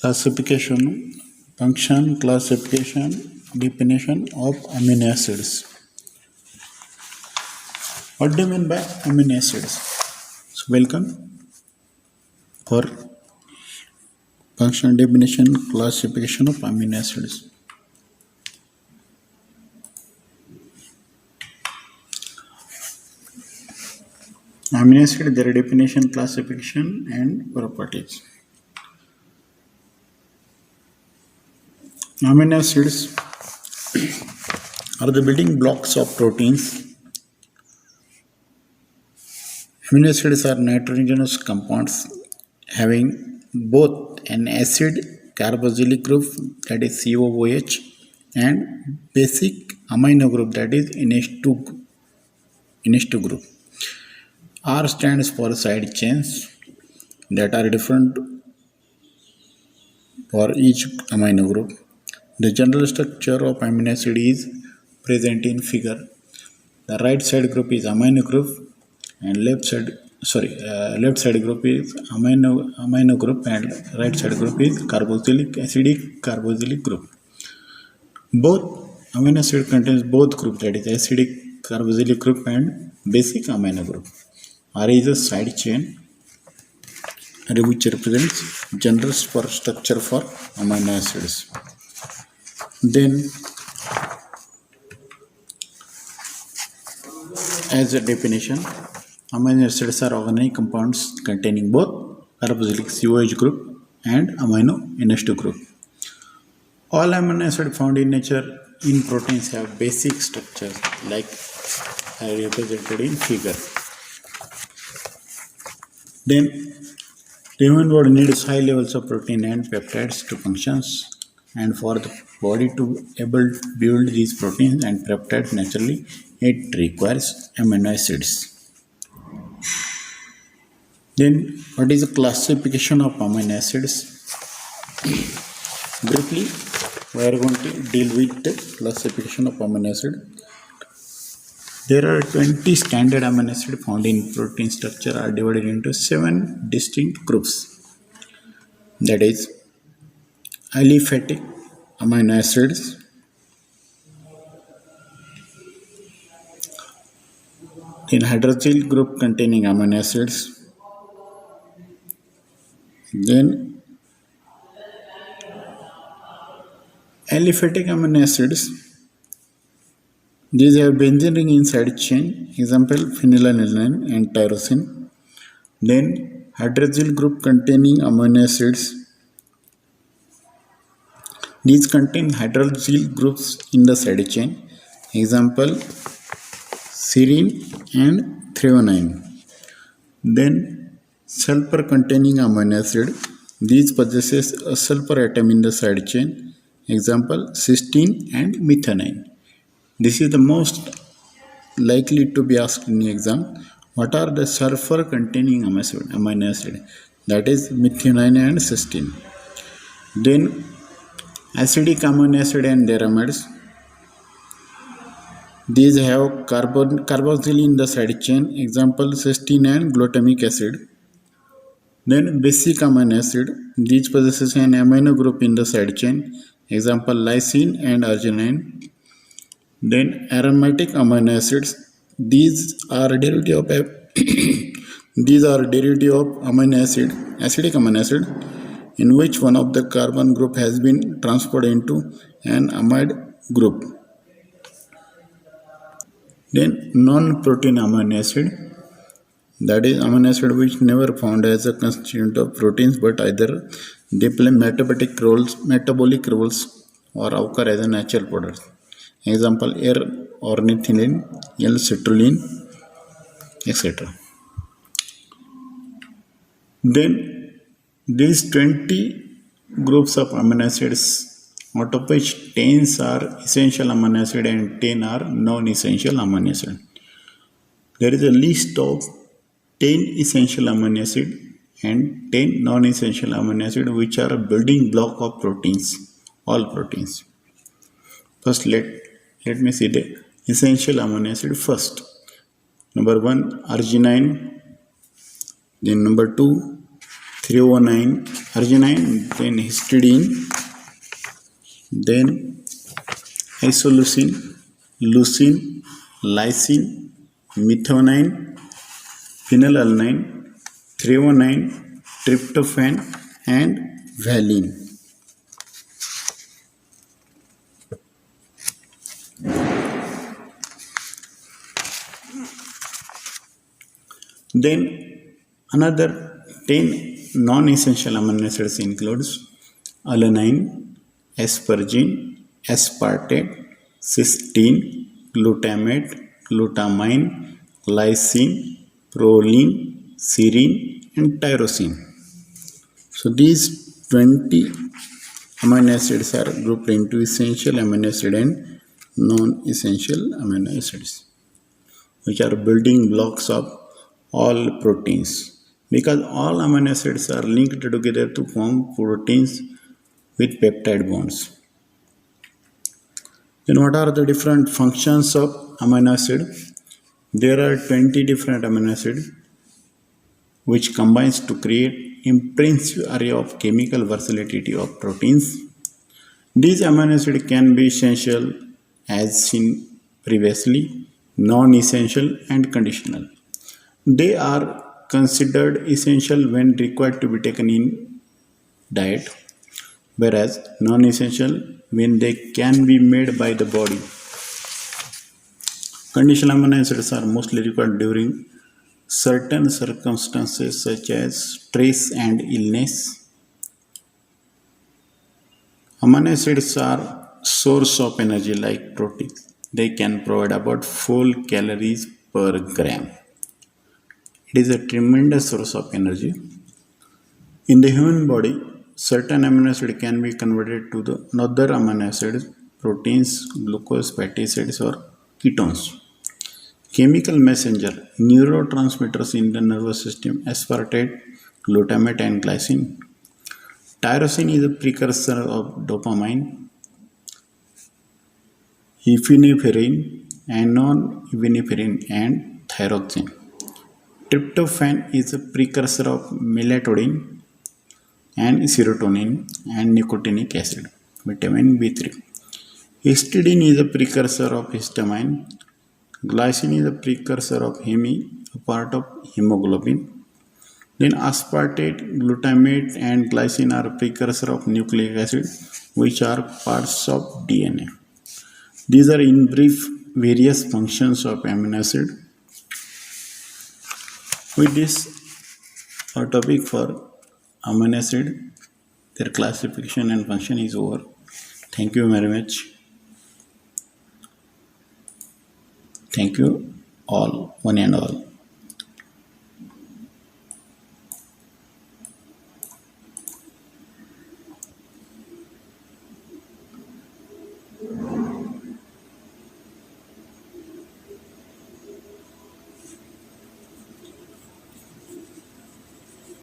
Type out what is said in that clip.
Classification, function, classification, definition of amino acids. What do you mean by amino acids? So, welcome for function, definition, classification of amino acids. Amino acid, their definition, classification, and properties. Amino acids are the building blocks of proteins. Amino acids are nitrogenous compounds having both an acid carboxylic group, that is COOH, and basic amino group, that is NH2 group. R stands for side chains that are different for each amino group. The general structure of amino acid is present in figure. The right side group is amino group and left side group is amino group and right side group is acidic carboxylic group. Both amino acid contains both groups, that is acidic carboxylic group and basic amino group. R is a side chain which represents general structure for amino acids. Then, as a definition, amino acids are organic compounds containing both carboxylic COH group and amino NH2 group. All amino acids found in nature in proteins have basic structures like are represented in figure. Then, the human body needs high levels of protein and peptides to function, and for the body to able to build these proteins and peptides naturally, it requires amino acids. Then, what is the classification of amino acids? Briefly, we are going to deal with the classification of amino acid. There are 20 standard amino acids found in protein structure are divided into 7 distinct groups. That is aliphatic amino acids, then hydroxyl group containing amino acids, then aliphatic amino acids. These have benzene ring in side chain, example phenylalanine and tyrosine. Then hydroxyl group containing amino acids. These contain hydroxyl groups in the side chain, example serine and threonine. Then sulfur containing amino acid. These possesses a sulfur atom in the side chain, example cysteine and methionine. This is the most likely to be asked in the exam. What are the sulfur containing amino acid? That is methionine and cysteine. Then acidic amino acid and their amides. These have carboxyl in the side chain, example cysteine and glutamic acid. Then basic amino acid. These possesses an amino group in the side chain, example lysine and arginine. Then aromatic amino acids. These are derivative of amino acid, acidic amino acid, in which one of the carbon group has been transferred into an amide group. Then non-protein amino acid, that is amino acid which never found as a constituent of proteins, but either they play metabolic roles or occur as a natural product. Example L-ornithine, L-citrulline, etc. Then these 20 groups of amino acids, out of which 10 are essential amino acid and 10 are non-essential amino acid. There is a list of 10 essential amino acid and 10 non-essential amino acid which are a building block of proteins, all proteins. First, let me see the essential amino acid first. Number 1, arginine. Then number 2, threonine. arginine, then histidine, then isoleucine, leucine, lysine, methionine, phenylalanine, threonine, tryptophan, and valine. Then another 10 non-essential amino acids includes alanine, asparagine, aspartate, cysteine, glutamate, glutamine, lysine, proline, serine, and tyrosine. So these 20 amino acids are grouped into essential amino acid and non-essential amino acids, which are building blocks of all proteins, because all amino acids are linked together to form proteins with peptide bonds. Then what are the different functions of amino acid? There are 20 different amino acids which combines to create impressive array of chemical versatility of proteins. These amino acids can be essential as seen previously, non-essential and conditional. They are considered essential when required to be taken in diet, whereas non-essential when they can be made by the body. Conditional amino acids are mostly required during certain circumstances such as stress and illness. Amino acids are source of energy like protein. They can provide about 4 calories per gram. It is a tremendous source of energy. In the human body, certain amino acids can be converted to the another amino acids, proteins, glucose, fatty acids, or ketones. Chemical messenger, neurotransmitters in the nervous system, aspartate, glutamate, and glycine. Tyrosine is a precursor of dopamine, epinephrine, and non-epinephrine, and thyroxine. Tryptophan is a precursor of melatonin and serotonin and nicotinic acid, vitamin B3. Histidine is a precursor of histamine. Glycine is a precursor of heme, a part of hemoglobin. Then aspartate, glutamate, and glycine are a precursor of nucleic acid, which are parts of DNA. These are in brief various functions of amino acid. With this, our topic for amino acid, their classification and function is over. Thank you very much. Thank you all, one and all.